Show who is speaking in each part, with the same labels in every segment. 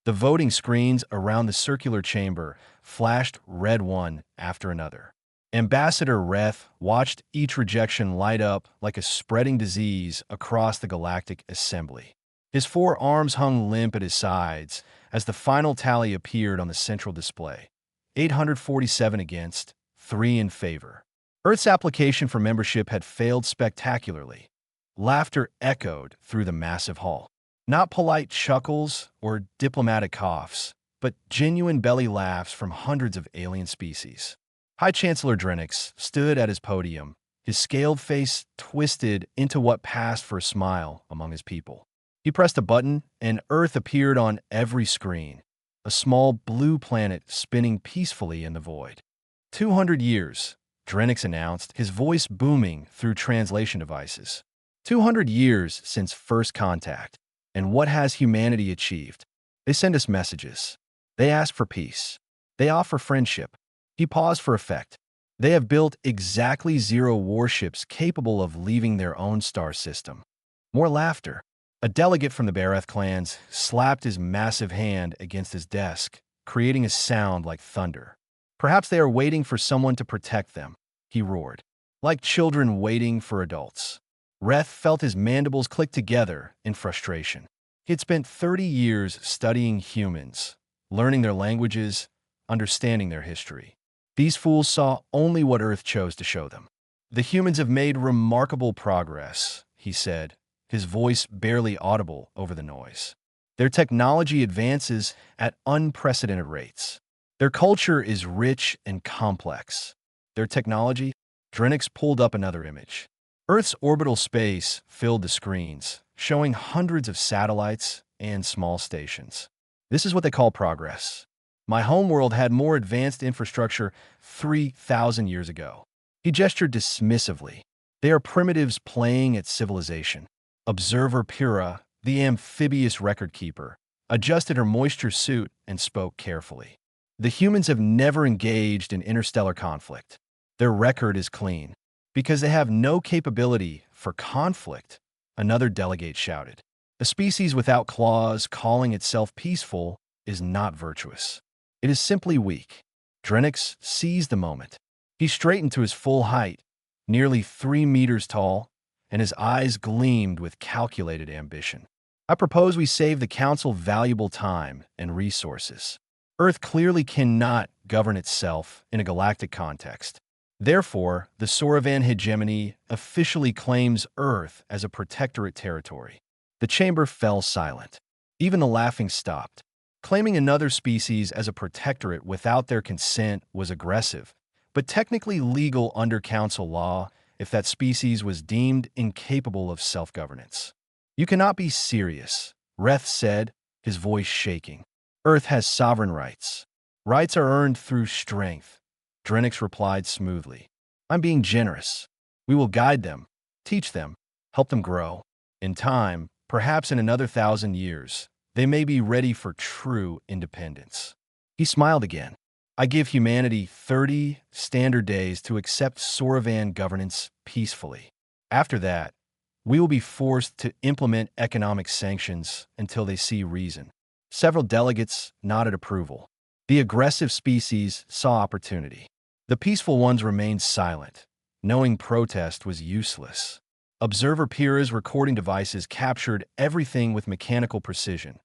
Speaker 1: The voting screens around the circular chamber flashed red one after another. Ambassador Reth watched each rejection light up like a spreading disease across the Galactic Assembly. His 4 arms hung limp at his sides as the final tally appeared on the central display. 847 against, 3 in favor. Earth's application for membership had failed spectacularly. Laughter echoed through the massive hall. Not polite chuckles or diplomatic coughs, but genuine belly laughs from hundreds of alien species. High Chancellor Drenix stood at his podium, his scaled face twisted into what passed for a smile among his people. He pressed a button, and Earth appeared on every screen, a small blue planet spinning peacefully in the void. 200 years, Drenix announced, his voice booming through translation devices. 200 years since first contact. And what has humanity achieved? They send us messages. They ask for peace. They offer friendship. He paused for effect. They have built exactly 0 warships capable of leaving their own star system. More laughter. A delegate from the Bareth clans slapped his massive hand against his desk, creating a sound like thunder. Perhaps they are waiting for someone to protect them, he roared. Like children waiting for adults. Reth felt his mandibles click together in frustration. He had spent 30 years studying humans, learning their languages, understanding their history. These fools saw only what Earth chose to show them. The humans have made remarkable progress, he said, his voice barely audible over the noise. Their technology advances at unprecedented rates. Their culture is rich and complex. Their technology? Drenix pulled up another image. Earth's orbital space filled the screens, showing hundreds of satellites and small stations. This is what they call progress. My homeworld had more advanced infrastructure 3,000 years ago. He gestured dismissively. They are primitives playing at civilization. Observer Pura, the amphibious record keeper, adjusted her moisture suit and spoke carefully. The humans have never engaged in interstellar conflict. Their record is clean. Because they have no capability for conflict, another delegate shouted. A species without claws calling itself peaceful is not virtuous. It is simply weak. Drenix seized the moment. He straightened to his full height, nearly 3 meters tall, and his eyes gleamed with calculated ambition. I propose we save the Council valuable time and resources. Earth clearly cannot govern itself in a galactic context. Therefore, the Soravan hegemony officially claims Earth as a protectorate territory. The chamber fell silent. Even the laughing stopped. Claiming another species as a protectorate without their consent was aggressive, but technically legal under council law if that species was deemed incapable of self-governance. You cannot be serious, Reth said, his voice shaking. Earth has sovereign rights. Rights are earned through strength. Drenix replied smoothly. I'm being generous. We will guide them, teach them, help them grow. In time, perhaps in another 1,000 years, they may be ready for true independence. He smiled again. I give humanity 30 standard days to accept Soravan governance peacefully. After that, we will be forced to implement economic sanctions until they see reason. Several delegates nodded approval. The aggressive species saw opportunity. The peaceful ones remained silent, knowing protest was useless. Observer Pira's recording devices captured everything with mechanical precision.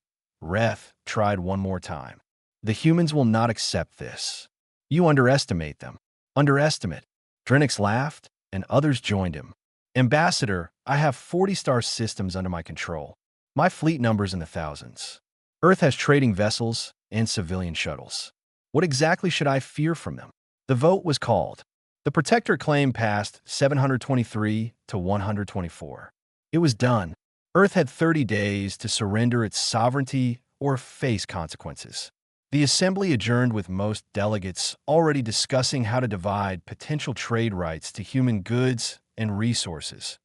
Speaker 1: Reth tried one more time. The humans will not accept this. You underestimate them. Underestimate. Drenix laughed, and others joined him. Ambassador, I have 40-star systems under my control. My fleet number's in the thousands. Earth has trading vessels and civilian shuttles. What exactly should I fear from them? The vote was called. The Protector claim passed 723 to 124. It was done. Earth had 30 days to surrender its sovereignty or face consequences. The Assembly adjourned with most delegates already discussing how to divide potential trade rights to human goods and resources.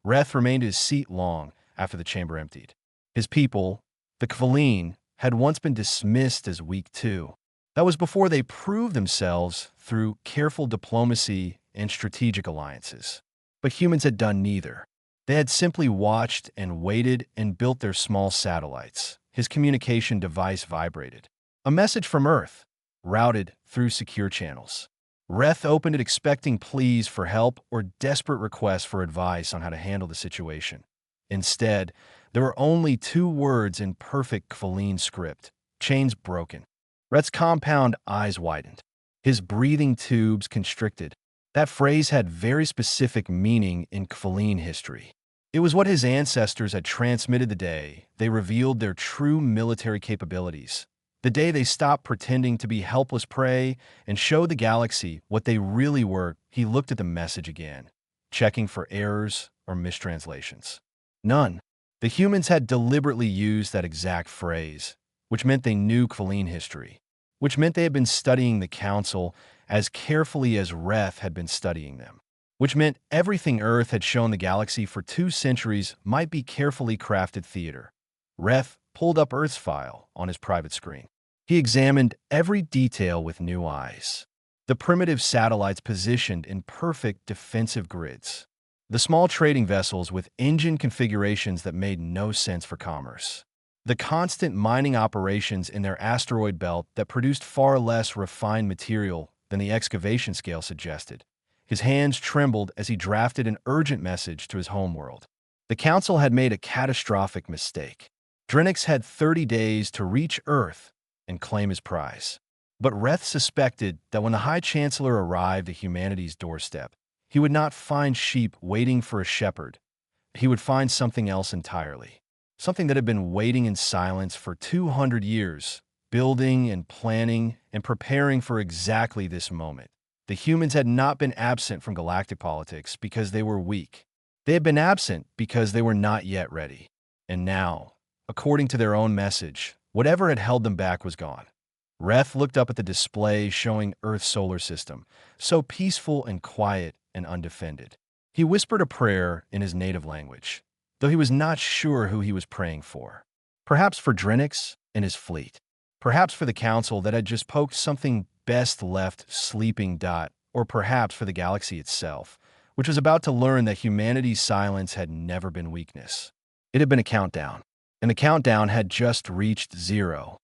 Speaker 1: Reth remained in his seat long after the chamber emptied. His people, the Kvaleen, had once been dismissed as weak too. That was before they proved themselves through careful diplomacy and strategic alliances. But humans had done neither. They had simply watched and waited and built their small satellites, his communication device vibrated. A message from Earth, routed through secure channels. Reth opened it expecting pleas for help or desperate requests for advice on how to handle the situation. Instead, there were only two words in perfect Kvaline script: chains broken. Reth's compound eyes widened. His breathing tubes constricted. That phrase had very specific meaning in Kvaline history. It was what his ancestors had transmitted the day they revealed their true military capabilities. The day they stopped pretending to be helpless prey and showed the galaxy what they really were. He looked at the message again, checking for errors or mistranslations. None. The humans had deliberately used that exact phrase, which meant they knew Kvaline history, which meant they had been studying the Council as carefully as Reth had been studying them, which meant everything Earth had shown the galaxy for 2 centuries might be carefully crafted theater. Reth pulled up Earth's file on his private screen. He examined every detail with new eyes. The primitive satellites positioned in perfect defensive grids. The small trading vessels with engine configurations that made no sense for commerce. The constant mining operations in their asteroid belt that produced far less refined material than the excavation scale suggested. His hands trembled as he drafted an urgent message to his homeworld. The Council had made a catastrophic mistake. Drenix had 30 days to reach Earth and claim his prize. But Reth suspected that when the High Chancellor arrived at humanity's doorstep, he would not find sheep waiting for a shepherd. He would find something else entirely. Something that had been waiting in silence for 200 years, building and planning and preparing for exactly this moment. The humans had not been absent from galactic politics because they were weak. They had been absent because they were not yet ready. And now, according to their own message, whatever had held them back was gone. Reth looked up at the display showing Earth's solar system, so peaceful and quiet and undefended. He whispered a prayer in his native language, though he was not sure who he was praying for. Perhaps for Drenix and his fleet. Perhaps for the Council that had just poked something best left sleeping. Or perhaps for the galaxy itself, which was about to learn that humanity's silence had never been weakness. It had been a countdown, and the countdown had just reached 0.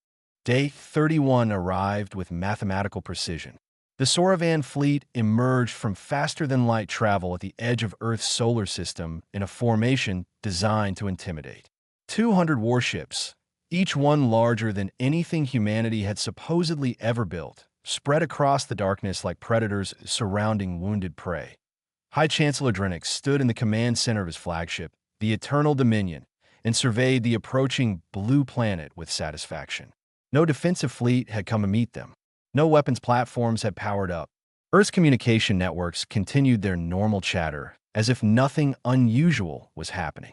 Speaker 1: Day 31 arrived with mathematical precision. The Soravan fleet emerged from faster-than-light travel at the edge of Earth's solar system in a formation designed to intimidate. 200 warships, each one larger than anything humanity had supposedly ever built, spread across the darkness like predators surrounding wounded prey. High Chancellor Drenix stood in the command center of his flagship, the Eternal Dominion, and surveyed the approaching blue planet with satisfaction. No defensive fleet had come to meet them. No weapons platforms had powered up. Earth's communication networks continued their normal chatter, as if nothing unusual was happening.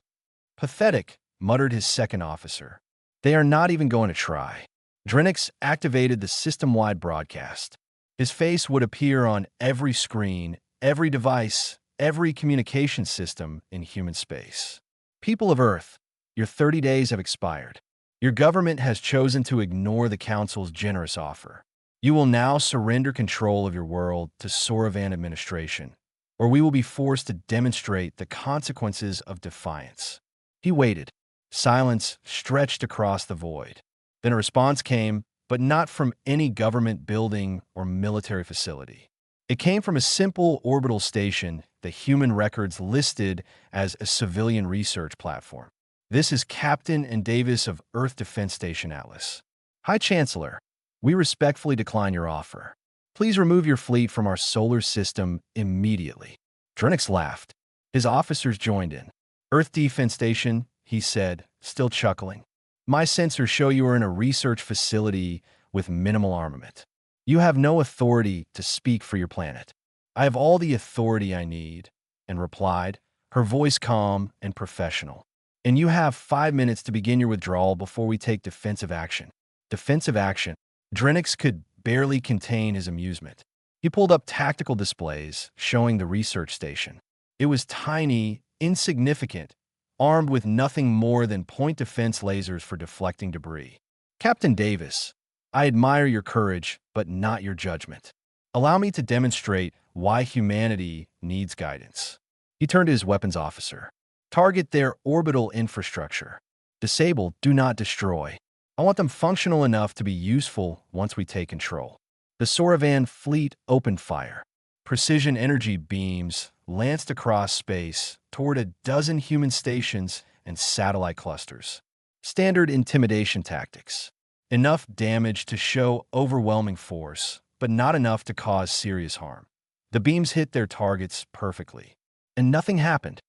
Speaker 1: Pathetic, muttered his second officer. They are not even going to try. Drenix activated the system-wide broadcast. His face would appear on every screen, every device, every communication system in human space. People of Earth, your 30 days have expired. Your government has chosen to ignore the Council's generous offer. You will now surrender control of your world to Soravan administration, or we will be forced to demonstrate the consequences of defiance. He waited. Silence stretched across the void. Then a response came, but not from any government building or military facility. It came from a simple orbital station the human records listed as a civilian research platform. This is Captain and Davis of Earth Defense Station Atlas. High Chancellor, we respectfully decline your offer. Please remove your fleet from our solar system immediately. Drenix laughed. His officers joined in. Earth Defense Station, he said, still chuckling. My sensors show you are in a research facility with minimal armament. You have no authority to speak for your planet. I have all the authority I need, and replied, her voice calm and professional. And you have 5 minutes to begin your withdrawal before we take defensive action. Defensive action. Drenix could barely contain his amusement. He pulled up tactical displays showing the research station. It was tiny, insignificant, armed with nothing more than point defense lasers for deflecting debris. Captain Davis, I admire your courage, but not your judgment. Allow me to demonstrate why humanity needs guidance. He turned to his weapons officer. Target their orbital infrastructure. Disable, do not destroy. I want them functional enough to be useful once we take control. The Sauravan fleet opened fire. Precision energy beams lanced across space toward a dozen human stations and satellite clusters. Standard intimidation tactics. Enough damage to show overwhelming force, but not enough to cause serious harm. The beams hit their targets perfectly, and nothing happened.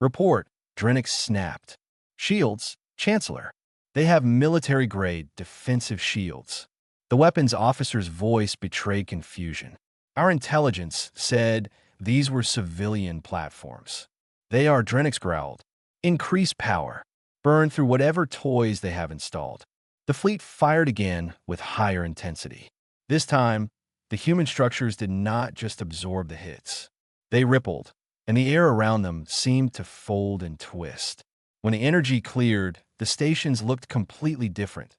Speaker 1: Report, Drenix snapped. Shields, Chancellor. They have military-grade defensive shields. The weapons officer's voice betrayed confusion. Our intelligence said these were civilian platforms. They are, Drenix growled. Increase power. Burn through whatever toys they have installed. The fleet fired again with higher intensity. This time, the human structures did not just absorb the hits. They rippled, and the air around them seemed to fold and twist. When the energy cleared, the stations looked completely different.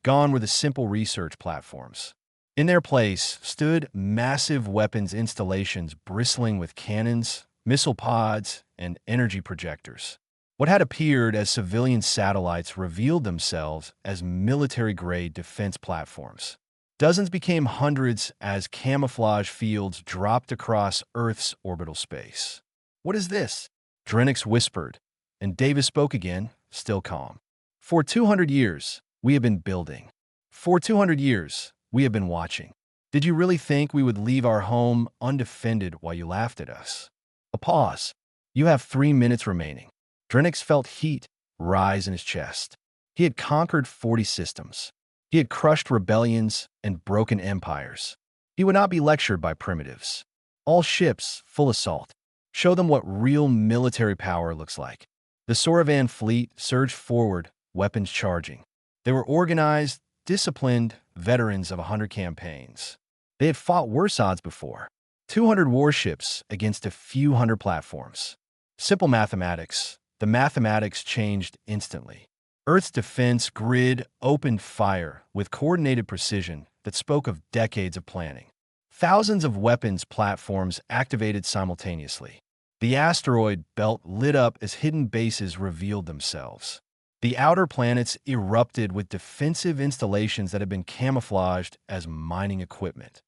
Speaker 1: Gone were the simple research platforms. In their place stood massive weapons installations bristling with cannons, missile pods, and energy projectors. What had appeared as civilian satellites revealed themselves as military-grade defense platforms. Dozens became hundreds as camouflage fields dropped across Earth's orbital space. "What is this?" Drenix whispered, and Davis spoke again, still calm. "For 200 years, we have been building. For 200 years, we have been watching. Did you really think we would leave our home undefended while you laughed at us?" A pause. "You have 3 minutes remaining." Drenix felt heat rise in his chest. He had conquered 40 systems. He had crushed rebellions and broken empires. He would not be lectured by primitives. All ships, full assault. Show them what real military power looks like. The Sauravan fleet surged forward, weapons charging. They were organized, disciplined veterans of 100 campaigns. They had fought worse odds before. 200 warships against a few hundred platforms. Simple mathematics. The mathematics changed instantly. Earth's defense grid opened fire with coordinated precision that spoke of decades of planning. Thousands of weapons platforms activated simultaneously. The asteroid belt lit up as hidden bases revealed themselves. The outer planets erupted with defensive installations that had been camouflaged as mining equipment.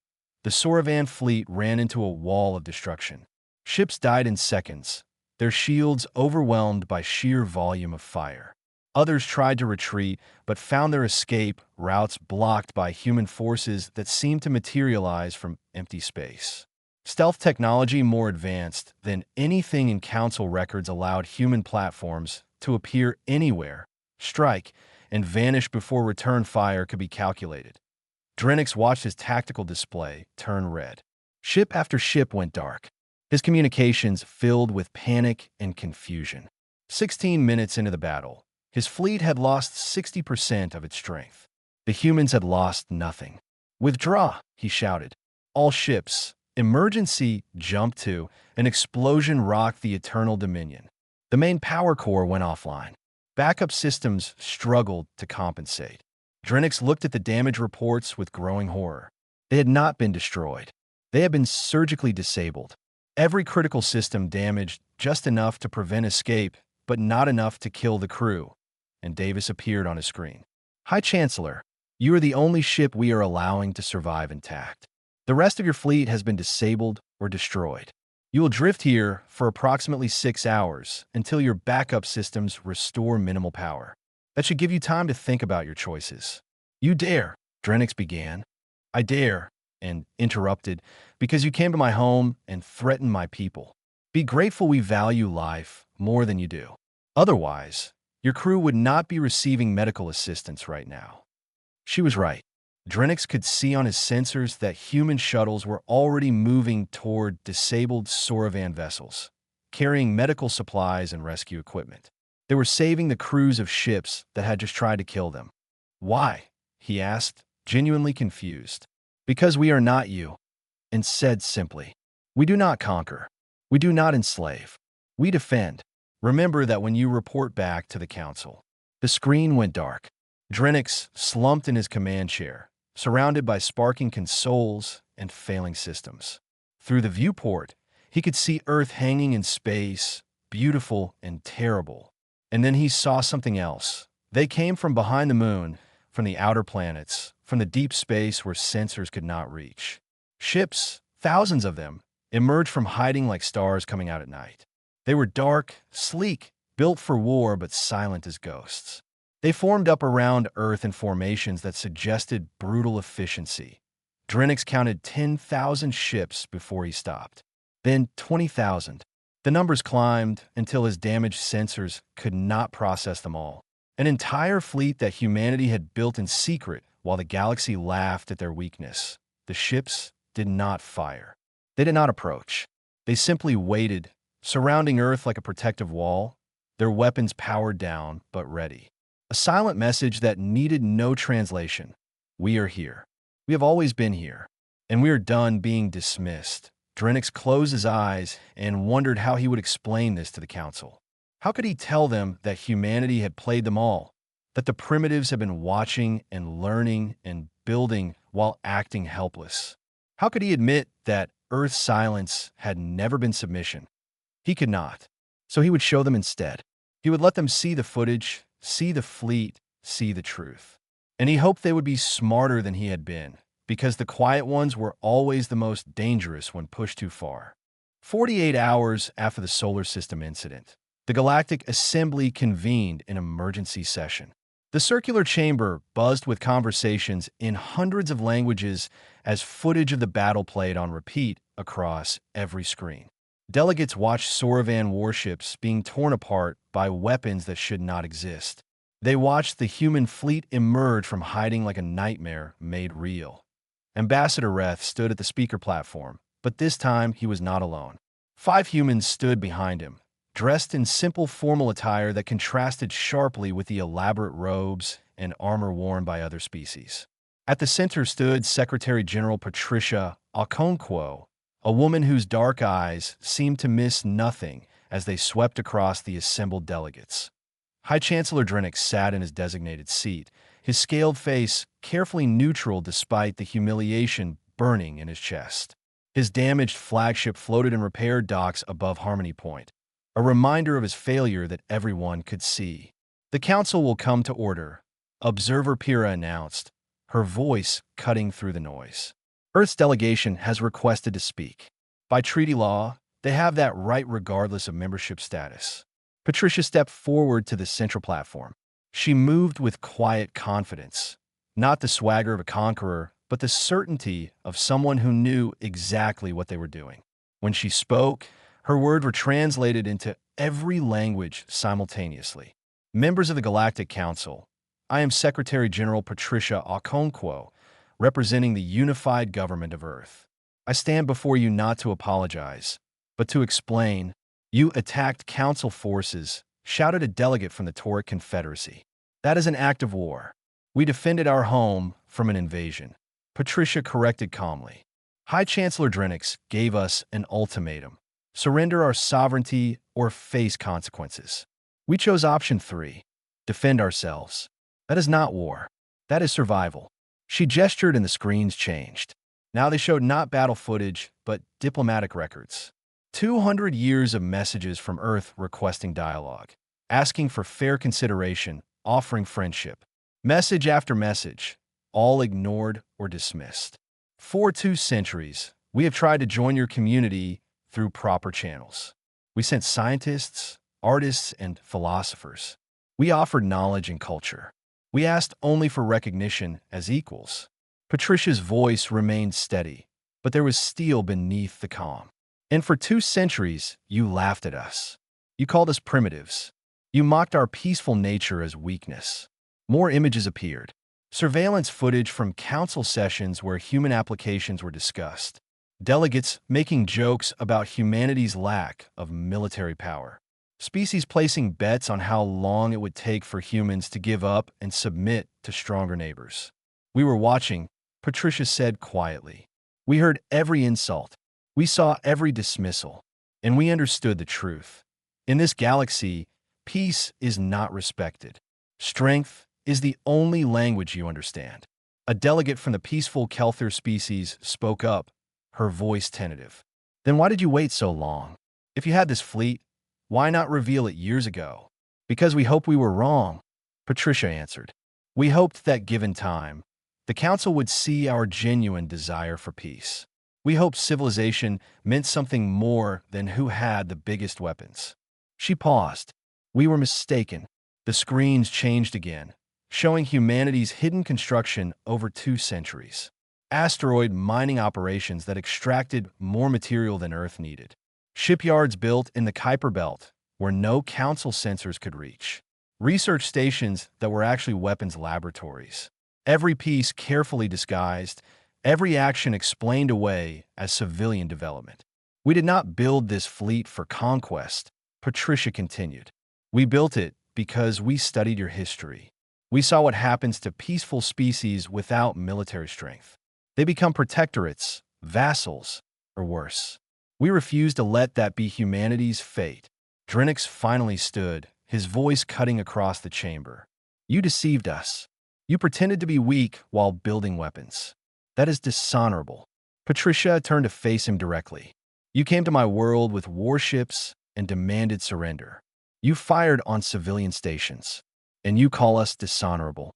Speaker 1: The Sauravan fleet ran into a wall of destruction. Ships died in seconds, their shields overwhelmed by sheer volume of fire. Others tried to retreat, but found their escape routes blocked by human forces that seemed to materialize from empty space. Stealth technology more advanced than anything in Council records allowed human platforms to appear anywhere, strike, and vanish before return fire could be calculated. Drenix watched his tactical display turn red. Ship after ship went dark, his communications filled with panic and confusion. 16 minutes into the battle, his fleet had lost 60% of its strength. The humans had lost nothing. "Withdraw," he shouted. All ships, emergency, jumped to. An explosion rocked the Eternal Dominion. The main power core went offline. Backup systems struggled to compensate. Drenix looked at the damage reports with growing horror. They had not been destroyed. They had been surgically disabled. Every critical system damaged just enough to prevent escape, but not enough to kill the crew. And Davis appeared on his screen. "High Chancellor, you are the only ship we are allowing to survive intact. The rest of your fleet has been disabled or destroyed. You will drift here for approximately 6 hours until your backup systems restore minimal power. That should give you time to think about your choices." "You dare," Drenix began. "I dare," and interrupted, "because you came to my home and threatened my people. Be grateful we value life more than you do. Otherwise, your crew would not be receiving medical assistance right now." She was right. Drenix could see on his sensors that human shuttles were already moving toward disabled Sauravan vessels, carrying medical supplies and rescue equipment. They were saving the crews of ships that had just tried to kill them. "Why?" he asked, genuinely confused. "Because we are not you," and said simply. "We do not conquer. We do not enslave. We defend. Remember that when you report back to the Council." The screen went dark. Drenix slumped in his command chair, surrounded by sparking consoles and failing systems. Through the viewport, he could see Earth hanging in space, beautiful and terrible. And then he saw something else. They came from behind the moon, from the outer planets, from the deep space where sensors could not reach. Ships, thousands of them, emerged from hiding like stars coming out at night. They were dark, sleek, built for war but silent as ghosts. They formed up around Earth in formations that suggested brutal efficiency. Drenix counted 10,000 ships before he stopped. Then 20,000. The numbers climbed until his damaged sensors could not process them all. An entire fleet that humanity had built in secret while the galaxy laughed at their weakness. The ships did not fire. They did not approach. They simply waited, surrounding Earth like a protective wall, their weapons powered down but ready. A silent message that needed no translation. We are here. We have always been here. And we are done being dismissed. Drenix closed his eyes and wondered how he would explain this to the council. How could he tell them that humanity had played them all, that the primitives had been watching and learning and building while acting helpless? How could he admit that Earth's silence had never been submission? He could not. So he would show them instead. He would let them see the footage, see the fleet, see the truth. And he hoped they would be smarter than he had been, because the quiet ones were always the most dangerous when pushed too far. 48 hours after the solar system incident, the Galactic Assembly convened an emergency session. The circular chamber buzzed with conversations in hundreds of languages as footage of the battle played on repeat across every screen. Delegates watched Soravan warships being torn apart by weapons that should not exist. They watched the human fleet emerge from hiding like a nightmare made real. Ambassador Reth stood at the speaker platform, but this time he was not alone. 5 humans stood behind him, dressed in simple formal attire that contrasted sharply with the elaborate robes and armor worn by other species. At the center stood Secretary General Patricia Okonkwo, a woman whose dark eyes seemed to miss nothing as they swept across the assembled delegates. High Chancellor Drenix sat in his designated seat, his scaled face carefully neutral despite the humiliation burning in his chest. His damaged flagship floated in repaired docks above Harmony Point, a reminder of his failure that everyone could see. The council will come to order, Observer Pyrrha announced, her voice cutting through the noise. Earth's delegation has requested to speak. By treaty law, they have that right regardless of membership status. Patricia stepped forward to the central platform. She moved with quiet confidence, not the swagger of a conqueror, but the certainty of someone who knew exactly what they were doing. When she spoke, her words were translated into every language simultaneously. Members of the Galactic Council, I am Secretary General Patricia Okonkwo, representing the unified government of Earth. I stand before you not to apologize, but to explain. You attacked Council forces, shouted a delegate from the Tauric Confederacy. That is an act of war. We defended our home from an invasion. Patricia corrected calmly. High Chancellor Drenix gave us an ultimatum. Surrender our sovereignty or face consequences. We chose option 3. Defend ourselves. That is not war. That is survival. She gestured and the screens changed. Now they showed not battle footage, but diplomatic records. 200 years of messages from Earth requesting dialogue, asking for fair consideration, offering friendship. Message after message, all ignored or dismissed. For 2 centuries, we have tried to join your community through proper channels. We sent scientists, artists, and philosophers. We offered knowledge and culture. We asked only for recognition as equals. Patricia's voice remained steady, but there was steel beneath the calm. And for 2 centuries, you laughed at us. You called us primitives. You mocked our peaceful nature as weakness. More images appeared. Surveillance footage from council sessions where human applications were discussed. Delegates making jokes about humanity's lack of military power. Species placing bets on how long it would take for humans to give up and submit to stronger neighbors. We were watching, Patricia said quietly. We heard every insult. We saw every dismissal. And we understood the truth. In this galaxy, peace is not respected. Strength is the only language you understand. A delegate from the peaceful Kelther species spoke up, her voice tentative. Then why did you wait so long? If you had this fleet, why not reveal it years ago? Because we hoped we were wrong, Patricia answered. We hoped that given time, the Council would see our genuine desire for peace. We hoped civilization meant something more than who had the biggest weapons. She paused. We were mistaken. The screens changed again, showing humanity's hidden construction over 2 centuries. Asteroid mining operations that extracted more material than Earth needed. Shipyards built in the Kuiper Belt, where no Council sensors could reach. Research stations that were actually weapons laboratories. Every piece carefully disguised, every action explained away as civilian development. We did not build this fleet for conquest, Patricia continued. We built it because we studied your history. We saw what happens to peaceful species without military strength. They become protectorates, vassals, or worse. We refuse to let that be humanity's fate. Drenix finally stood, his voice cutting across the chamber. You deceived us. You pretended to be weak while building weapons. That is dishonorable. Patricia turned to face him directly. You came to my world with warships and demanded surrender. You fired on civilian stations, and you call us dishonorable.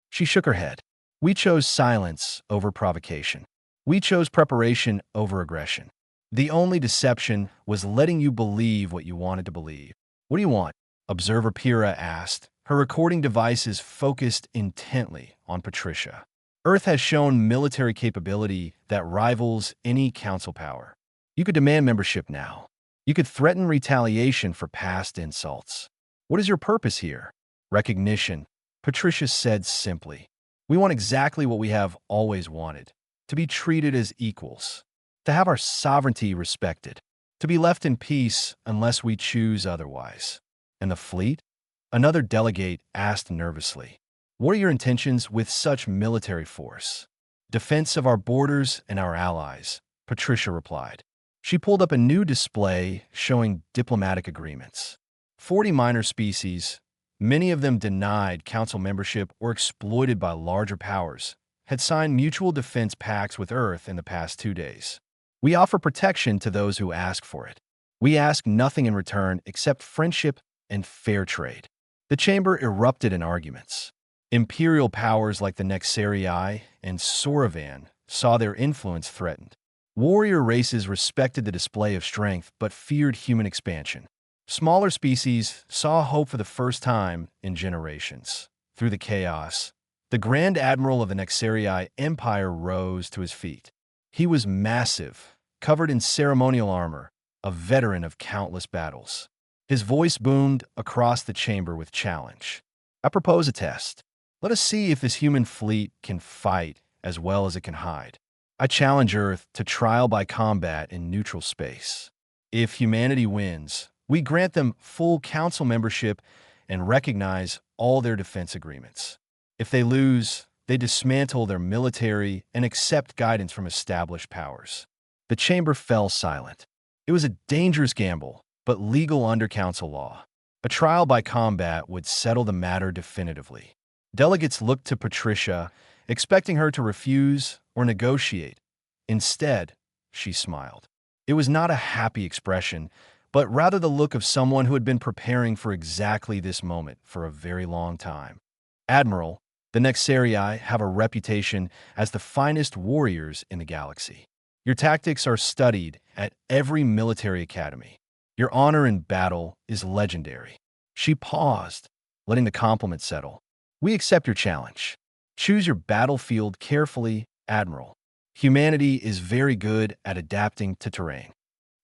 Speaker 1: She shook her head. We chose silence over provocation. We chose preparation over aggression. The only deception was letting you believe what you wanted to believe. What do you want? Observer Pira asked, her recording devices focused intently on Patricia. Earth has shown military capability that rivals any council power. You could demand membership now. You could threaten retaliation for past insults. What is your purpose here? Recognition, Patricia said simply. We want exactly what we have always wanted, to be treated as equals, to have our sovereignty respected, to be left in peace unless we choose otherwise. And the fleet? Another delegate asked nervously. What are your intentions with such military force? Defense of our borders and our allies, Patricia replied. She pulled up a new display showing diplomatic agreements. 40 minor species, many of them denied council membership or exploited by larger powers, had signed mutual defense pacts with Earth in the past 2 days. We offer protection to those who ask for it. We ask nothing in return except friendship and fair trade. The chamber erupted in arguments. Imperial powers like the Nexarii and Soravan saw their influence threatened. Warrior races respected the display of strength but feared human expansion. Smaller species saw hope for the first time in generations. Through the chaos, the Grand Admiral of the Nexarii Empire rose to his feet. He was massive, covered in ceremonial armor, a veteran of countless battles. His voice boomed across the chamber with challenge. I propose a test. Let us see if this human fleet can fight as well as it can hide. I challenge Earth to trial by combat in neutral space. If humanity wins, we grant them full council membership and recognize all their defense agreements. If they lose, they dismantle their military and accept guidance from established powers. The chamber fell silent. It was a dangerous gamble, but legal under council law. A trial by combat would settle the matter definitively. Delegates looked to Patricia, expecting her to refuse or negotiate. Instead, she smiled. It was not a happy expression, but rather the look of someone who had been preparing for exactly this moment for a very long time. Admiral, the Nexarii have a reputation as the finest warriors in the galaxy. Your tactics are studied at every military academy. Your honor in battle is legendary. She paused, letting the compliment settle. We accept your challenge. Choose your battlefield carefully, Admiral. Humanity is very good at adapting to terrain.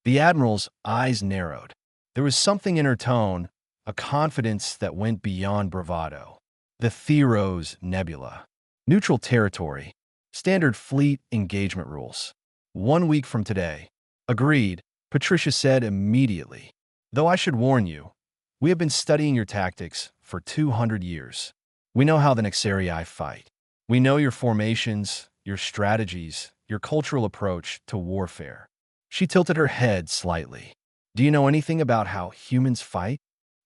Speaker 1: The Admiral's eyes narrowed. There was something in her tone, a confidence that went beyond bravado. The Theros Nebula. Neutral territory. Standard fleet engagement rules. 1 week from today. Agreed, Patricia said immediately. Though I should warn you, we have been studying your tactics for 200 years. We know how the Nexarii fight. We know your formations, your strategies, your cultural approach to warfare. She tilted her head slightly. Do you know anything about how humans fight?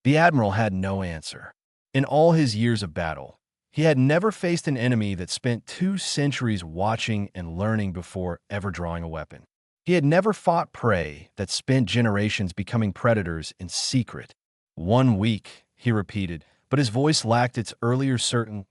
Speaker 1: The Admiral had no answer. In all his years of battle, he had never faced an enemy that spent 2 centuries watching and learning before ever drawing a weapon. He had never fought prey that spent generations becoming predators in secret. 1 week, he repeated, but his voice lacked its earlier certain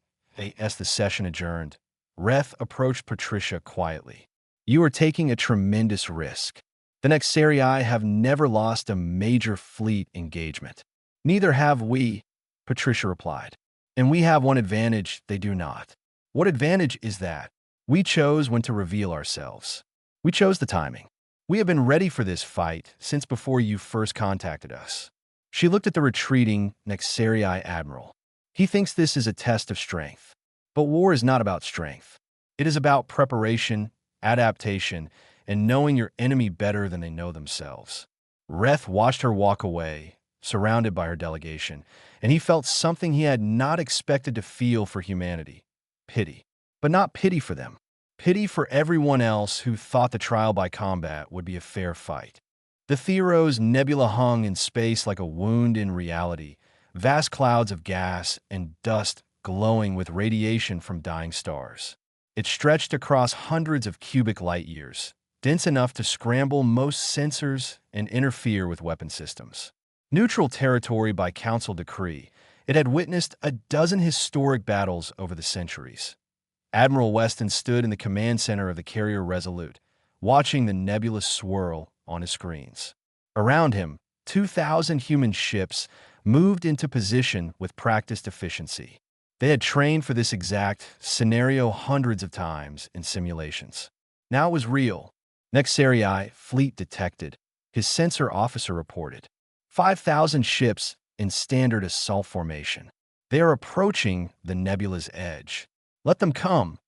Speaker 1: As the session adjourned, Reth approached Patricia quietly. You are taking a tremendous risk. The Nexarii have never lost a major fleet engagement. Neither have we, Patricia replied. And we have one advantage they do not. What advantage is that? We chose when to reveal ourselves. We chose the timing. We have been ready for this fight since before you first contacted us. She looked at the retreating Nexarii admiral. He thinks this is a test of strength. But war is not about strength. It is about preparation, adaptation, and knowing your enemy better than they know themselves. Reth watched her walk away, surrounded by her delegation, and he felt something he had not expected to feel for humanity. Pity. But not pity for them. Pity for everyone else who thought the trial by combat would be a fair fight. The Theros nebula hung in space like a wound in reality, vast clouds of gas and dust glowing with radiation from dying stars. It stretched across hundreds of cubic light years, dense enough to scramble most sensors and interfere with weapon systems. Neutral territory by council decree, it had witnessed a dozen historic battles over the centuries. Admiral Weston stood in the command center of the carrier Resolute, watching the nebula swirl on his screens. Around him, 2,000 human ships moved into position with practiced efficiency. They had trained for this exact scenario hundreds of times in simulations. Now it was real. Nexarii fleet detected, his sensor officer reported. 5,000 ships in standard assault formation. They are approaching the nebula's edge. Let them come,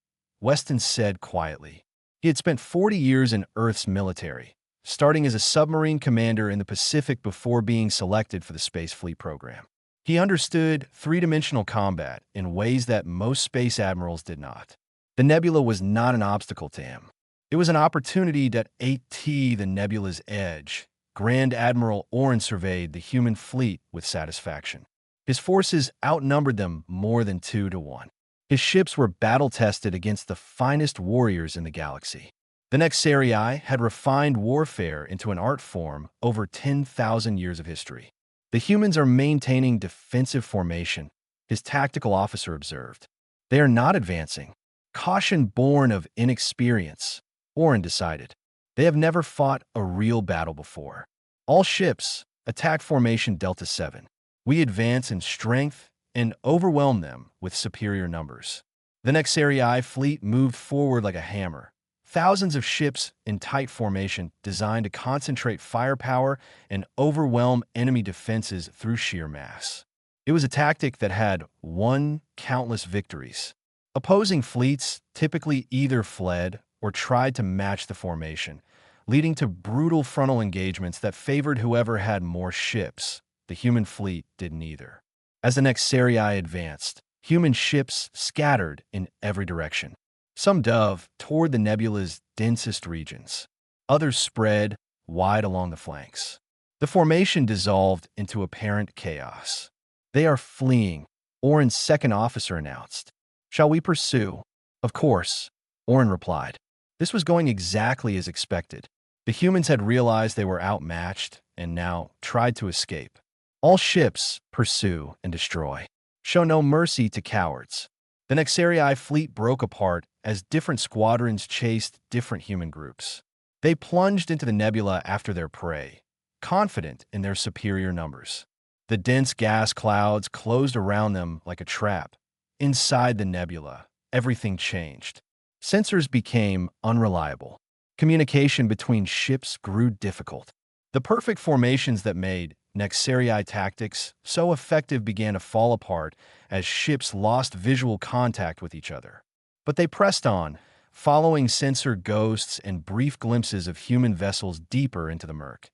Speaker 1: Weston said quietly. He had spent 40 years in Earth's military, starting as a submarine commander in the Pacific before being selected for the Space Fleet program. He understood three-dimensional combat in ways that most space admirals did not. The nebula was not an obstacle to him. It was an opportunity to AT the nebula's edge. Grand Admiral Oren surveyed the human fleet with satisfaction. His forces outnumbered them more than 2 to 1. His ships were battle-tested against the finest warriors in the galaxy. The Nexarii had refined warfare into an art form over 10,000 years of history. The humans are maintaining defensive formation, his tactical officer observed. They are not advancing. Caution born of inexperience, Oren decided. They have never fought a real battle before. All ships, attack formation Delta 7. We advance in strength and overwhelm them with superior numbers. The Nexarii fleet moved forward like a hammer. Thousands of ships in tight formation designed to concentrate firepower and overwhelm enemy defenses through sheer mass. It was a tactic that had won countless victories. Opposing fleets typically either fled or tried to match the formation, leading to brutal frontal engagements that favored whoever had more ships. The human fleet did neither. As the Nexarii advanced, human ships scattered in every direction. Some dove toward the nebula's densest regions. Others spread wide along the flanks. The formation dissolved into apparent chaos. They are fleeing, Oren's second officer announced. Shall we pursue? Of course, Oren replied. This was going exactly as expected. The humans had realized they were outmatched and now tried to escape. All ships pursue and destroy. Show no mercy to cowards. The Nexarii fleet broke apart as different squadrons chased different human groups. They plunged into the nebula after their prey, confident in their superior numbers. The dense gas clouds closed around them like a trap. Inside the nebula, everything changed. Sensors became unreliable. Communication between ships grew difficult. The perfect formations that made Nexarii tactics so effective began to fall apart as ships lost visual contact with each other. But they pressed on, following sensor ghosts and brief glimpses of human vessels deeper into the murk.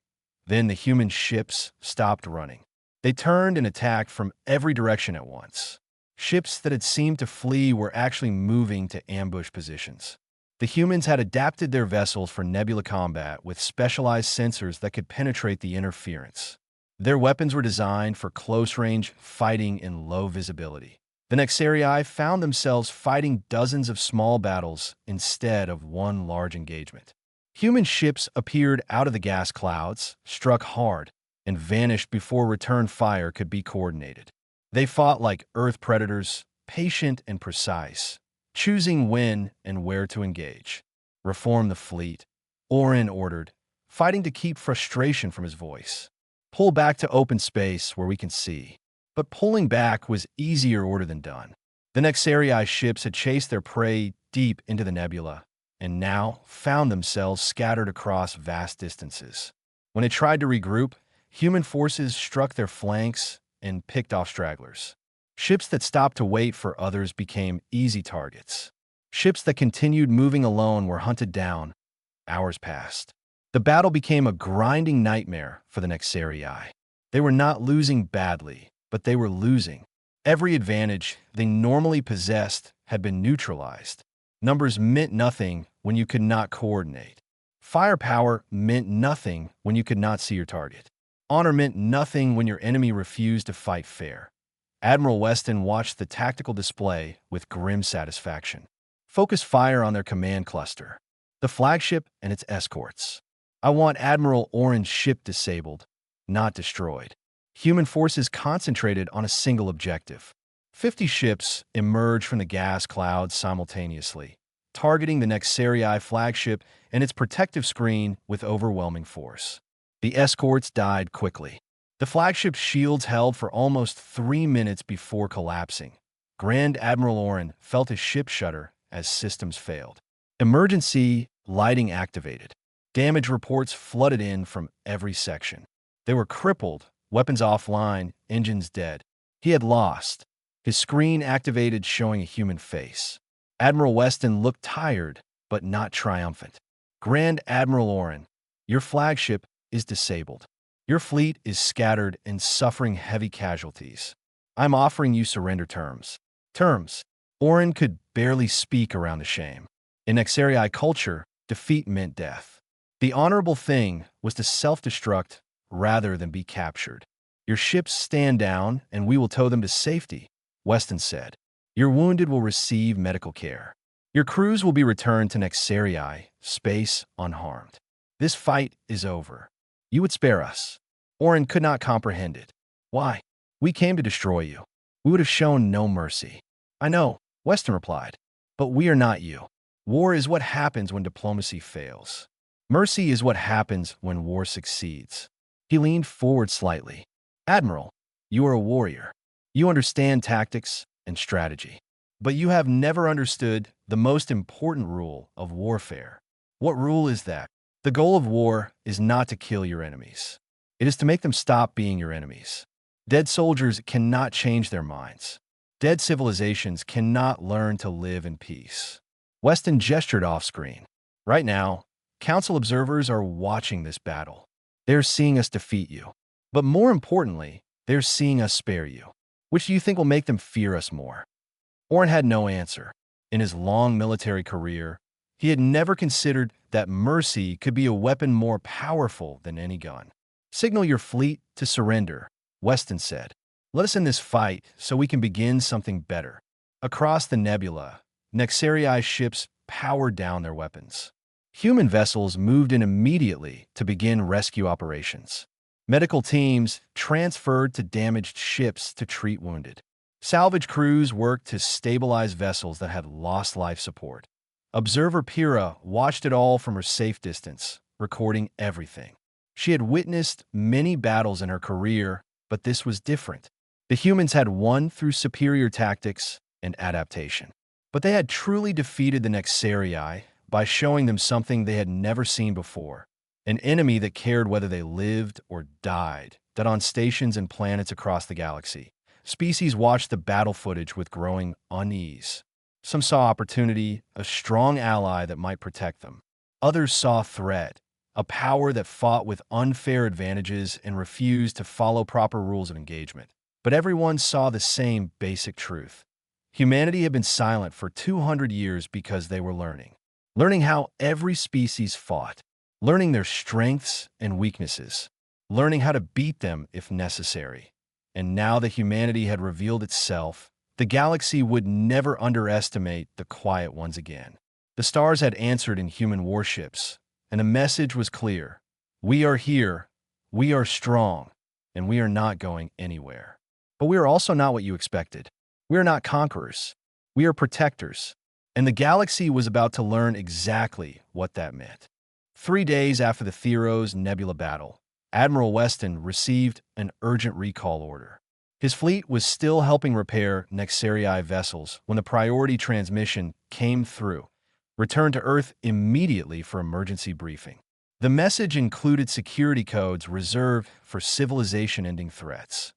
Speaker 1: Then the human ships stopped running. They turned and attacked from every direction at once. Ships that had seemed to flee were actually moving to ambush positions. The humans had adapted their vessels for nebula combat with specialized sensors that could penetrate the interference. Their weapons were designed for close-range fighting in low visibility. The Nexarii found themselves fighting dozens of small battles instead of one large engagement. Human ships appeared out of the gas clouds, struck hard, and vanished before return fire could be coordinated. They fought like Earth predators, patient and precise, choosing when and where to engage. Reform the fleet, Orin ordered, fighting to keep frustration from his voice. Pull back to open space where we can see. But pulling back was easier ordered than done. The Nexarii ships had chased their prey deep into the nebula, and now found themselves scattered across vast distances. When they tried to regroup, human forces struck their flanks and picked off stragglers. Ships that stopped to wait for others became easy targets. Ships that continued moving alone were hunted down. Hours passed. The battle became a grinding nightmare for the Nexarii. They were not losing badly, but they were losing. Every advantage they normally possessed had been neutralized. Numbers meant nothing when you could not coordinate. Firepower meant nothing when you could not see your target. Honor meant nothing when your enemy refused to fight fair. Admiral Weston watched the tactical display with grim satisfaction. Focus fire on their command cluster, the flagship and its escorts. I want Admiral Oren's ship disabled, not destroyed. Human forces concentrated on a single objective. 50 ships emerged from the gas clouds simultaneously, targeting the Nexarii flagship and its protective screen with overwhelming force. The escorts died quickly. The flagship's shields held for almost 3 minutes before collapsing. Grand Admiral Oren felt his ship shudder as systems failed. Emergency lighting activated. Damage reports flooded in from every section. They were crippled, weapons offline, engines dead. He had lost. His screen activated, showing a human face. Admiral Weston looked tired, but not triumphant. Grand Admiral Oren, your flagship is disabled. Your fleet is scattered and suffering heavy casualties. I'm offering you surrender terms. Terms. Oren could barely speak around the shame. In Nexarii culture, defeat meant death. The honorable thing was to self-destruct rather than be captured. Your ships stand down, and we will tow them to safety, Weston said. Your wounded will receive medical care. Your crews will be returned to Nexarii, space unharmed. This fight is over. You would spare us. Oren could not comprehend it. Why? We came to destroy you. We would have shown no mercy. I know, Weston replied, but we are not you. War is what happens when diplomacy fails. Mercy is what happens when war succeeds. He leaned forward slightly. Admiral, you are a warrior. You understand tactics and strategy. But you have never understood the most important rule of warfare. What rule is that? The goal of war is not to kill your enemies. It is to make them stop being your enemies. Dead soldiers cannot change their minds. Dead civilizations cannot learn to live in peace. Weston gestured off-screen. Right now, Council observers are watching this battle. They're seeing us defeat you. But more importantly, they're seeing us spare you. Which do you think will make them fear us more? Oren had no answer. In his long military career, he had never considered that mercy could be a weapon more powerful than any gun. Signal your fleet to surrender, Weston said. Let us end this fight so we can begin something better. Across the nebula, Nexarii ships powered down their weapons. Human vessels moved in immediately to begin rescue operations. Medical teams transferred to damaged ships to treat wounded. Salvage crews worked to stabilize vessels that had lost life support. Observer Pyrrha watched it all from her safe distance, recording everything. She had witnessed many battles in her career, but this was different. The humans had won through superior tactics and adaptation. But they had truly defeated the Nexarii by showing them something they had never seen before. An enemy that cared whether they lived or died, that on stations and planets across the galaxy. Species watched the battle footage with growing unease. Some saw opportunity, a strong ally that might protect them. Others saw threat, a power that fought with unfair advantages and refused to follow proper rules of engagement. But everyone saw the same basic truth. Humanity had been silent for 200 years because they were learning. Learning how every species fought. Learning their strengths and weaknesses. Learning how to beat them if necessary. And now that humanity had revealed itself, the galaxy would never underestimate the quiet ones again. The stars had answered in human warships, and the message was clear. We are here, we are strong, and we are not going anywhere. But we are also not what you expected. We're not conquerors. We are protectors. And the galaxy was about to learn exactly what that meant. 3 days after the Theros Nebula battle, Admiral Weston received an urgent recall order. His fleet was still helping repair Nexarii vessels when the priority transmission came through. Return to Earth immediately for emergency briefing. The message included security codes reserved for civilization-ending threats.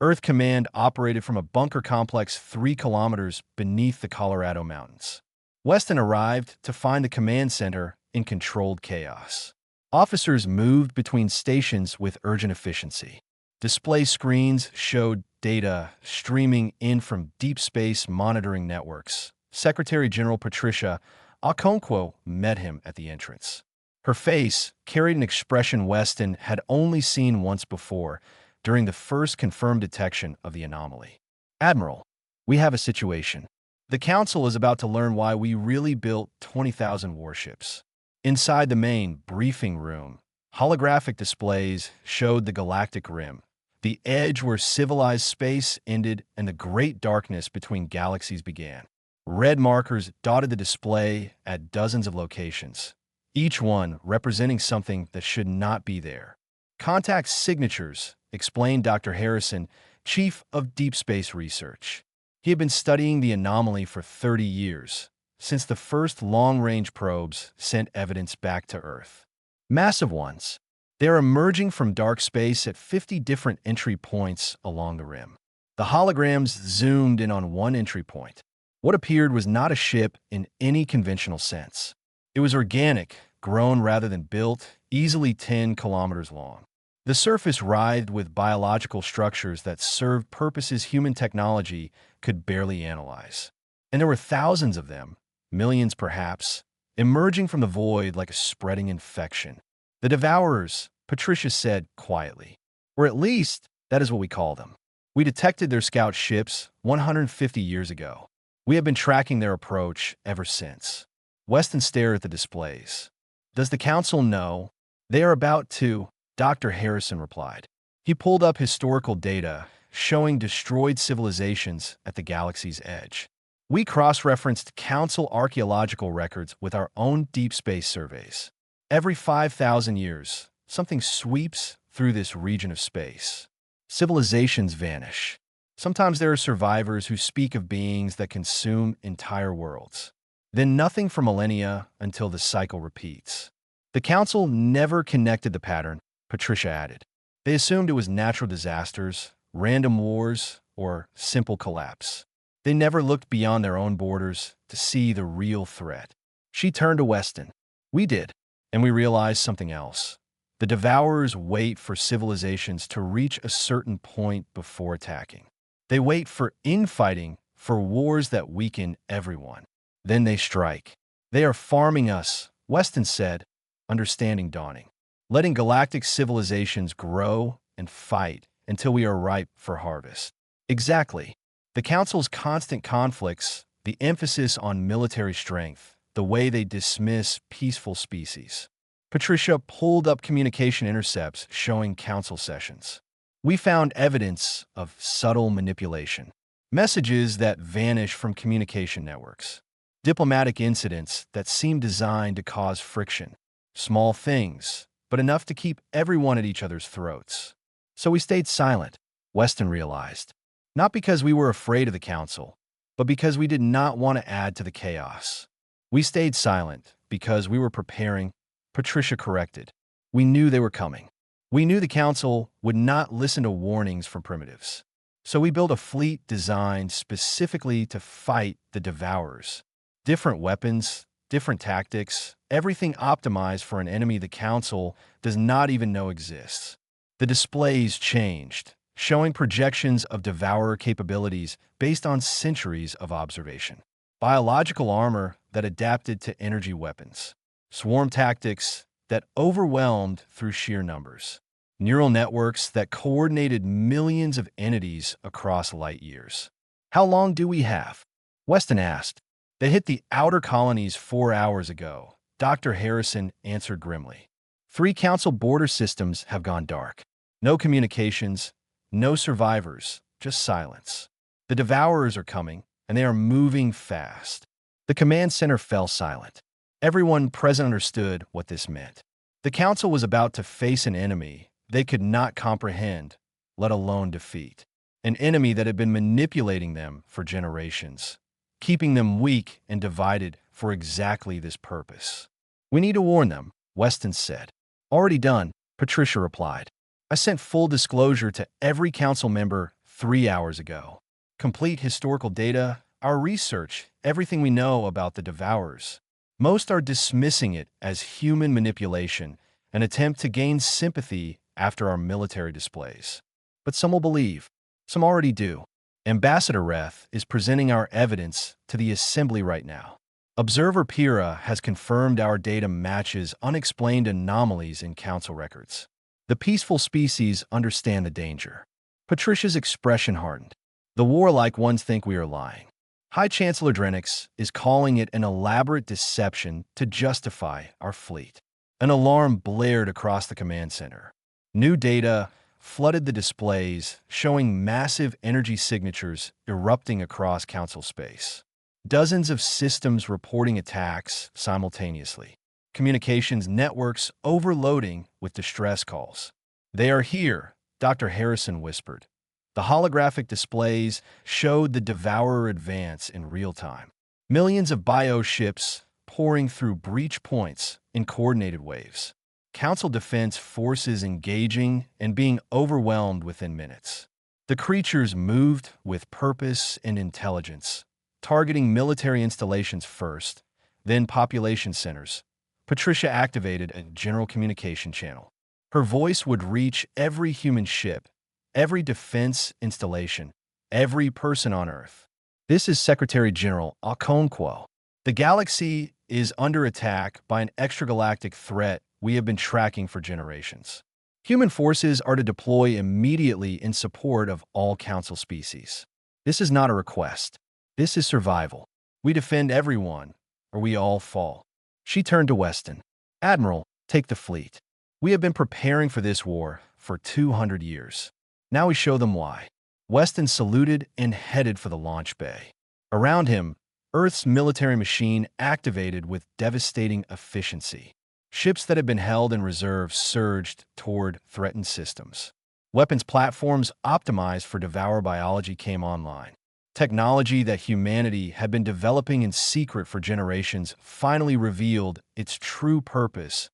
Speaker 1: Earth Command operated from a bunker complex 3 kilometers beneath the Colorado Mountains. Weston arrived to find the command center in controlled chaos. Officers moved between stations with urgent efficiency. Display screens showed data streaming in from deep space monitoring networks. Secretary General Patricia Okonkwo met him at the entrance. Her face carried an expression Weston had only seen once before, during the first confirmed detection of the anomaly. Admiral, we have a situation. The Council is about to learn why we really built 20,000 warships. Inside the main briefing room, holographic displays showed the galactic rim, the edge where civilized space ended and the great darkness between galaxies began. Red markers dotted the display at dozens of locations, each one representing something that should not be there. Contact signatures, explained Dr. Harrison, Chief of Deep Space Research. He had been studying the anomaly for 30 years, since the first long-range probes sent evidence back to Earth. Massive ones. They are emerging from dark space at 50 different entry points along the rim. The holograms zoomed in on one entry point. What appeared was not a ship in any conventional sense. It was organic, grown rather than built, easily 10 kilometers long. The surface writhed with biological structures that served purposes human technology could barely analyze. And there were thousands of them, millions perhaps, emerging from the void like a spreading infection. The Devourers, Patricia said quietly. Or at least, that is what we call them. We detected their scout ships 150 years ago. We have been tracking their approach ever since. Weston stared at the displays. Does the Council know? They are about to, Dr. Harrison replied. He pulled up historical data showing destroyed civilizations at the galaxy's edge. We cross-referenced Council archaeological records with our own deep space surveys. Every 5,000 years, something sweeps through this region of space. Civilizations vanish. Sometimes there are survivors who speak of beings that consume entire worlds. Then nothing for millennia until the cycle repeats. The Council never connected the pattern, Patricia added. They assumed it was natural disasters, random wars, or simple collapse. They never looked beyond their own borders to see the real threat. She turned to Weston. We did, and we realized something else. The Devourers wait for civilizations to reach a certain point before attacking. They wait for infighting, for wars that weaken everyone. Then they strike. They are farming us, Weston said, understanding dawning. Letting galactic civilizations grow and fight until we are ripe for harvest. Exactly. The Council's constant conflicts, the emphasis on military strength, the way they dismiss peaceful species. Patricia pulled up communication intercepts showing Council sessions. We found evidence of subtle manipulation. Messages that vanish from communication networks. Diplomatic incidents that seem designed to cause friction. Small things, but enough to keep everyone at each other's throats. So we stayed silent, Weston realized. Not because we were afraid of the Council, but because we did not want to add to the chaos. We stayed silent because we were preparing, Patricia corrected. We knew they were coming. We knew the Council would not listen to warnings from primitives. So we built a fleet designed specifically to fight the Devourers. Different weapons, different tactics, everything optimized for an enemy the Council does not even know exists. The displays changed, showing projections of Devourer capabilities based on centuries of observation. Biological armor that adapted to energy weapons. Swarm tactics that overwhelmed through sheer numbers. Neural networks that coordinated millions of entities across light years. How long do we have? Weston asked. They hit the outer colonies 4 hours ago, Dr. Harrison answered grimly. 3 Council border systems have gone dark. No communications, no survivors, just silence. The Devourers are coming, and they are moving fast. The command center fell silent. Everyone present understood what this meant. The Council was about to face an enemy they could not comprehend, let alone defeat. An enemy that had been manipulating them for generations, keeping them weak and divided for exactly this purpose. "We need to warn them," Weston said. "Already done," Patricia replied. "I sent full disclosure to every council member 3 hours ago. Complete historical data, our research, everything we know about the Devourers. Most are dismissing it as human manipulation, an attempt to gain sympathy after our military displays. But some will believe. Some already do. Ambassador Reth is presenting our evidence to the Assembly right now. Observer Pira has confirmed our data matches unexplained anomalies in Council records. The peaceful species understand the danger." Patricia's expression hardened. "The warlike ones think we are lying. High Chancellor Drenix is calling it an elaborate deception to justify our fleet." An alarm blared across the command center. New data flooded the displays, showing massive energy signatures erupting across Council space. Dozens of systems reporting attacks simultaneously. Communications networks overloading with distress calls. "They are here," Dr. Harrison whispered. The holographic displays showed the Devourer advance in real time. Millions of bioships pouring through breach points in coordinated waves. Council defense forces engaging and being overwhelmed within minutes. The creatures moved with purpose and intelligence, targeting military installations first, then population centers. Patricia activated a general communication channel. Her voice would reach every human ship, every defense installation, every person on Earth. "This is Secretary General Okonkwo. The galaxy is under attack by an extragalactic threat we have been tracking for generations. Human forces are to deploy immediately in support of all Council species. This is not a request. This is survival. We defend everyone, or we all fall." She turned to Weston. "Admiral, take the fleet. We have been preparing for this war for 200 years. Now we show them why." Weston saluted and headed for the launch bay. Around him, Earth's military machine activated with devastating efficiency. Ships that had been held in reserve surged toward threatened systems. Weapons platforms optimized for Devour biology came online. Technology that humanity had been developing in secret for generations finally revealed its true purpose.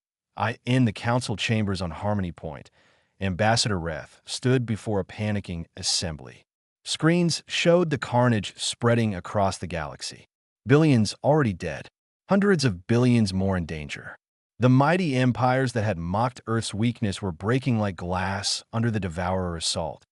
Speaker 1: In the Council chambers on Harmony Point, Ambassador Reth stood before a panicking assembly. Screens showed the carnage spreading across the galaxy. Billions already dead. Hundreds of billions more in danger. The mighty empires that had mocked Earth's weakness were breaking like glass under the Devourer assault.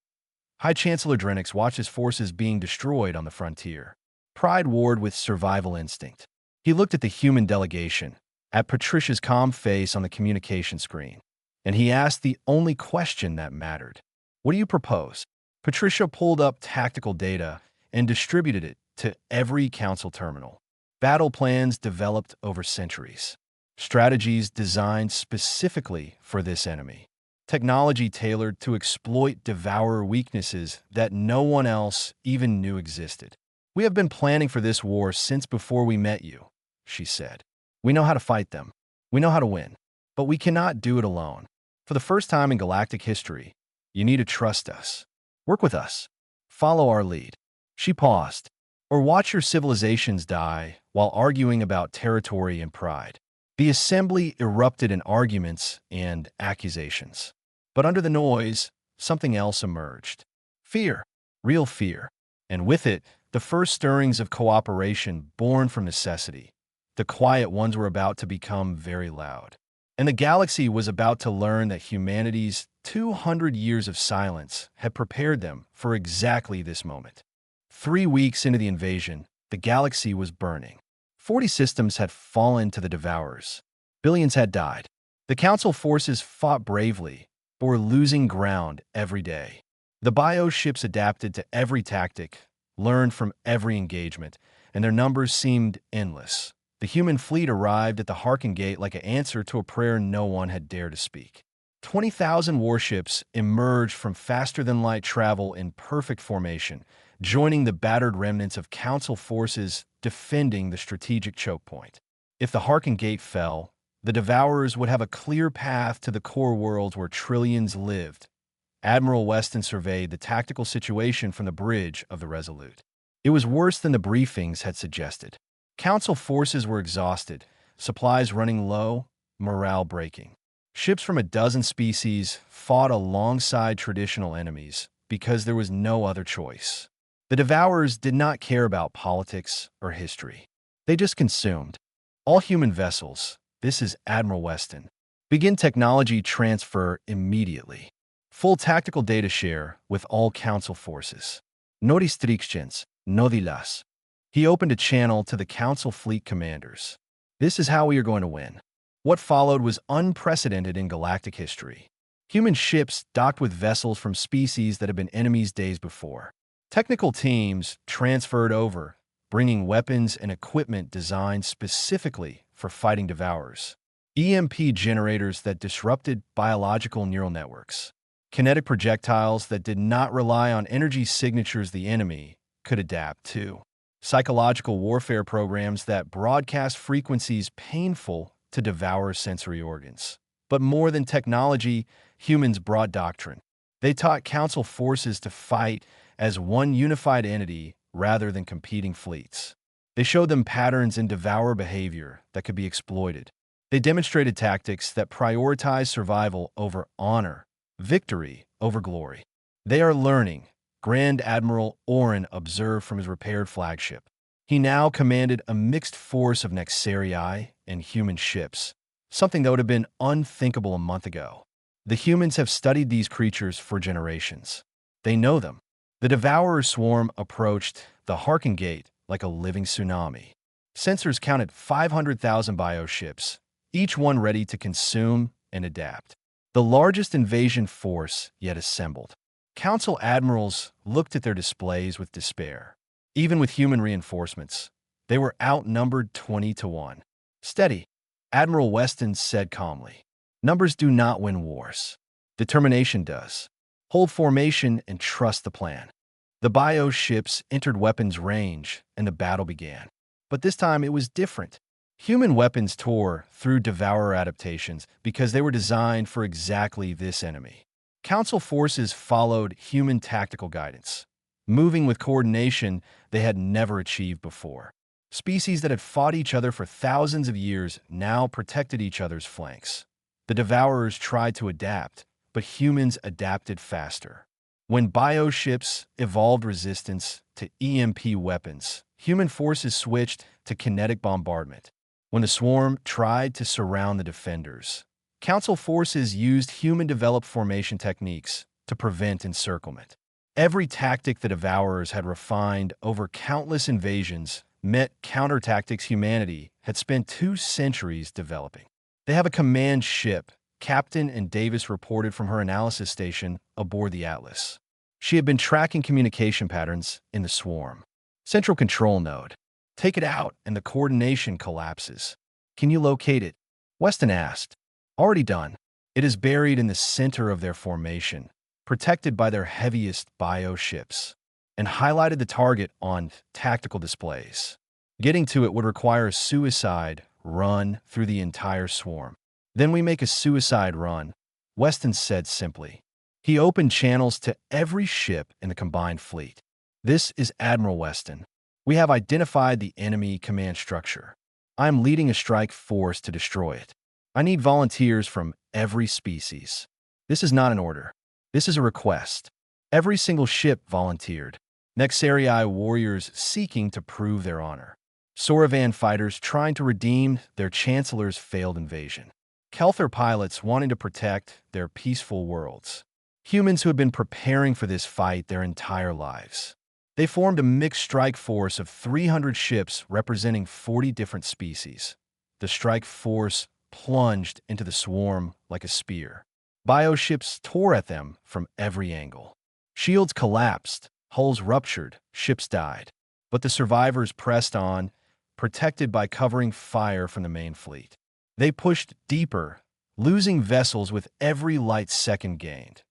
Speaker 1: High Chancellor Drenix watched his forces being destroyed on the frontier. Pride warred with survival instinct. He looked at the human delegation, at Patricia's calm face on the communication screen, and he asked the only question that mattered. "What do you propose?" Patricia pulled up tactical data and distributed it to every Council terminal. Battle plans developed over centuries. Strategies designed specifically for this enemy. Technology tailored to exploit Devourer weaknesses that no one else even knew existed. "We have been planning for this war since before we met you," she said. "We know how to fight them. We know how to win. But we cannot do it alone. For the first time in galactic history, you need to trust us. Work with us. Follow our lead." She paused. "Or watch your civilizations die while arguing about territory and pride." The assembly erupted in arguments and accusations. But under the noise, something else emerged. Fear. Real fear. And with it, the first stirrings of cooperation born from necessity. The quiet ones were about to become very loud. And the galaxy was about to learn that humanity's 200 years of silence had prepared them for exactly this moment. 3 weeks into the invasion, the galaxy was burning. 40 systems had fallen to the Devourers. Billions had died. The Council forces fought bravely, but were losing ground every day. The bioships adapted to every tactic, learned from every engagement, and their numbers seemed endless. The human fleet arrived at the Harken Gate like an answer to a prayer no one had dared to speak. 20,000 warships emerged from faster-than-light travel in perfect formation, joining the battered remnants of Council forces defending the strategic choke point. If the Harken Gate fell, the Devourers would have a clear path to the core worlds where trillions lived. Admiral Weston surveyed the tactical situation from the bridge of the Resolute. It was worse than the briefings had suggested. Council forces were exhausted, supplies running low, morale breaking. Ships from a dozen species fought alongside traditional enemies because there was no other choice. The Devourers did not care about politics or history. They just consumed. All human vessels, this is Admiral Weston. Begin technology transfer immediately. Full tactical data share with all Council forces. No restrictions, no dilas. He opened a channel to the Council fleet commanders. This is how we are going to win. What followed was unprecedented in galactic history. Human ships docked with vessels from species that had been enemies days before. Technical teams transferred over, bringing weapons and equipment designed specifically for fighting Devourers. EMP generators that disrupted biological neural networks. Kinetic projectiles that did not rely on energy signatures the enemy could adapt to. Psychological warfare programs that broadcast frequencies painful to devour sensory organs. But more than technology, humans brought doctrine. They taught Council forces to fight as one unified entity rather than competing fleets. They showed them patterns in devourer behavior that could be exploited. They demonstrated tactics that prioritize survival over honor, victory over glory. They are learning, Grand Admiral Oren observed from his repaired flagship. He now commanded a mixed force of Nexarii and human ships, something that would have been unthinkable a month ago. The humans have studied these creatures for generations. They know them. The Devourer swarm approached the Harken Gate like a living tsunami. Sensors counted 500,000 bioships, each one ready to consume and adapt. The largest invasion force yet assembled. Council admirals looked at their displays with despair. Even with human reinforcements, they were outnumbered 20-1. Steady, Admiral Weston said calmly. Numbers do not win wars. Determination does. Hold formation and trust the plan. The bio ships entered weapons range, and the battle began. But this time it was different. Human weapons tore through Devourer adaptations because they were designed for exactly this enemy. Council forces followed human tactical guidance, moving with coordination they had never achieved before. Species that had fought each other for thousands of years now protected each other's flanks. The Devourers tried to adapt, but humans adapted faster. When bioships evolved resistance to EMP weapons, human forces switched to kinetic bombardment. When the swarm tried to surround the defenders, Council forces used human-developed formation techniques to prevent encirclement. Every tactic the Devourers had refined over countless invasions met counter-tactics humanity had spent 2 centuries developing. They have a command ship, Captain and Davis reported from her analysis station aboard the Atlas. She had been tracking communication patterns in the swarm. Central control node. Take it out and the coordination collapses. Can you locate it? Weston asked. Already done. It is buried in the center of their formation, protected by their heaviest bio ships, and highlighted the target on tactical displays. Getting to it would require a suicide run through the entire swarm. Then we make a suicide run, Weston said simply. He opened channels to every ship in the combined fleet. This is Admiral Weston. We have identified the enemy command structure. I am leading a strike force to destroy it. I need volunteers from every species. This is not an order. This is a request. Every single ship volunteered. Nexarii warriors seeking to prove their honor. Soravan fighters trying to redeem their Chancellor's failed invasion. Kelthar pilots wanting to protect their peaceful worlds. Humans who had been preparing for this fight their entire lives. They formed a mixed strike force of 300 ships representing 40 different species. The strike force plunged into the swarm like a spear. Bioships tore at them from every angle. Shields collapsed, hulls ruptured, ships died. But the survivors pressed on, protected by covering fire from the main fleet. They pushed deeper, losing vessels with every light second gained.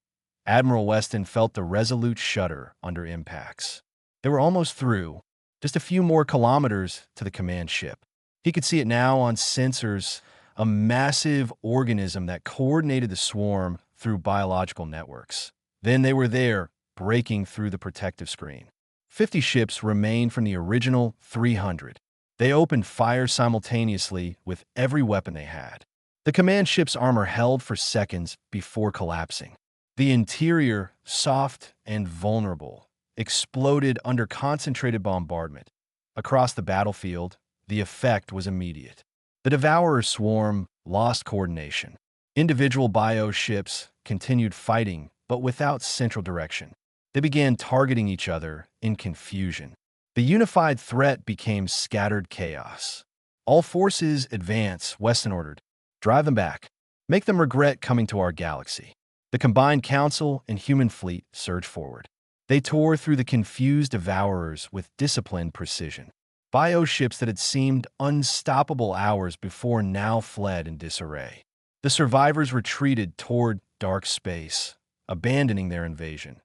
Speaker 1: Admiral Weston felt the Resolute shudder under impacts. They were almost through, just a few more kilometers to the command ship. He could see it now on sensors, a massive organism that coordinated the swarm through biological networks. Then they were there, breaking through the protective screen. 50 ships remained from the original 300. They opened fire simultaneously with every weapon they had. The command ship's armor held for seconds before collapsing. The interior, soft and vulnerable, exploded under concentrated bombardment. Across the battlefield, the effect was immediate. The Devourer swarm lost coordination. Individual bio ships continued fighting, but without central direction. They began targeting each other in confusion. The unified threat became scattered chaos. All forces advance, Weston ordered. Drive them back. Make them regret coming to our galaxy. The combined council and human fleet surged forward. They tore through the confused devourers with disciplined precision. Bio ships that had seemed unstoppable hours before now fled in disarray. The survivors retreated toward dark space, abandoning their invasion.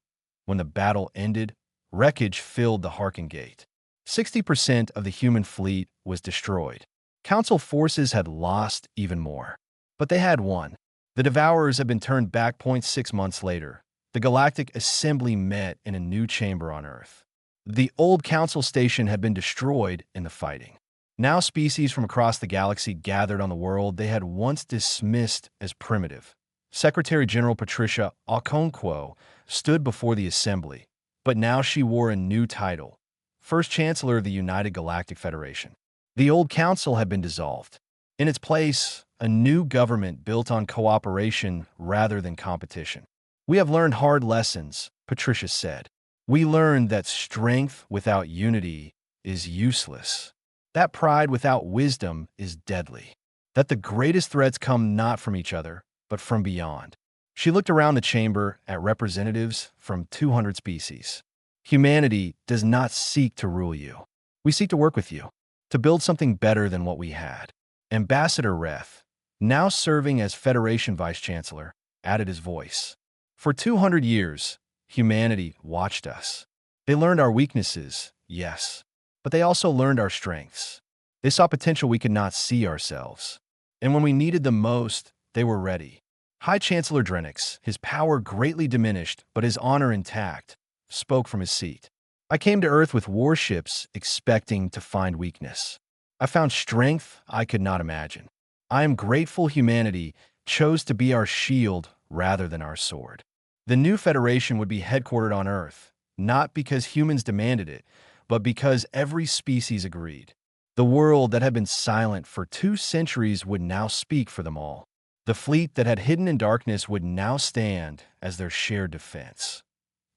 Speaker 1: When the battle ended, wreckage filled the Harken Gate. 60% of the human fleet was destroyed. Council forces had lost even more. But they had won. The Devourers had been turned back 0.6 months later. The Galactic Assembly met in a new chamber on Earth. The old Council station had been destroyed in the fighting. Now species from across the galaxy gathered on the world they had once dismissed as primitive. Secretary General Patricia Okonkwo stood before the Assembly, but now she wore a new title, First Chancellor of the United Galactic Federation. The old council had been dissolved. In its place, a new government built on cooperation rather than competition. We have learned hard lessons, Patricia said. We learned that strength without unity is useless. That pride without wisdom is deadly. That the greatest threats come not from each other, but from beyond. She looked around the chamber at representatives from 200 species. Humanity does not seek to rule you. We seek to work with you, to build something better than what we had. Ambassador Reth, now serving as Federation Vice-Chancellor, added his voice. For 200 years, humanity watched us. They learned our weaknesses, yes, but they also learned our strengths. They saw potential we could not see ourselves. And when we needed them most, they were ready. High Chancellor Drenix, his power greatly diminished but his honor intact, spoke from his seat. I came to Earth with warships expecting to find weakness. I found strength I could not imagine. I am grateful humanity chose to be our shield rather than our sword. The new Federation would be headquartered on Earth, not because humans demanded it, but because every species agreed. The world that had been silent for 2 centuries would now speak for them all. The fleet that had hidden in darkness would now stand as their shared defense.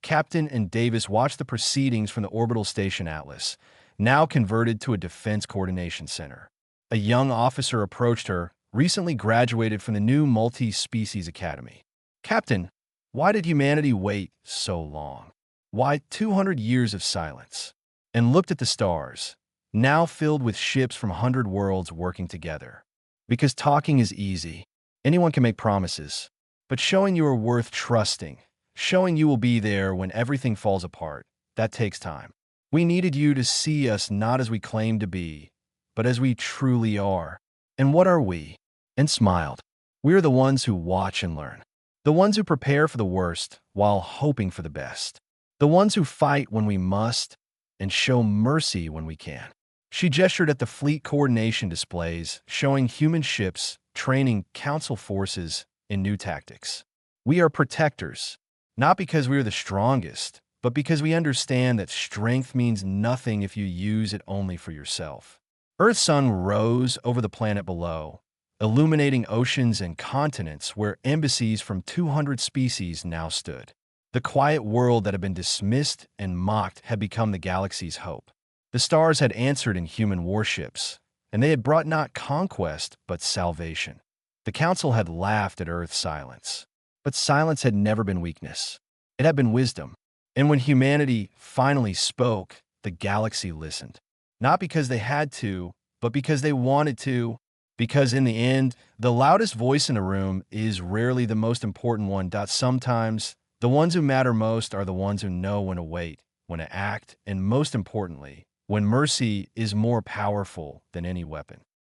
Speaker 1: Captain and Davis watched the proceedings from the orbital station Atlas, now converted to a defense coordination center. A young officer approached her, recently graduated from the new multi-species academy. Captain, why did humanity wait so long? Why 200 years of silence? And looked at the stars, now filled with ships from 100 worlds working together. Because talking is easy. Anyone can make promises. But showing you are worth trusting, showing you will be there when everything falls apart, that takes time. We needed you to see us not as we claim to be, but as we truly are. And what are we? And smiled. We are the ones who watch and learn. The ones who prepare for the worst while hoping for the best. The ones who fight when we must and show mercy when we can. She gestured at the fleet coordination displays, showing human ships training council forces in new tactics. We are protectors, not because we are the strongest, but because we understand that strength means nothing if you use it only for yourself. Earth's sun rose over the planet below, illuminating oceans and continents where embassies from 200 species now stood. The quiet world that had been dismissed and mocked had become the galaxy's hope. The stars had answered in human warships, and they had brought not conquest, but salvation. The Council had laughed at Earth's silence. But silence had never been weakness. It had been wisdom. And when humanity finally spoke, the galaxy listened. Not because they had to, but because they wanted to. Because in the end, the loudest voice in a room is rarely the most important one. Sometimes, the ones who matter most are the ones who know when to wait when to act, and most importantly, when mercy is more powerful than any weapon.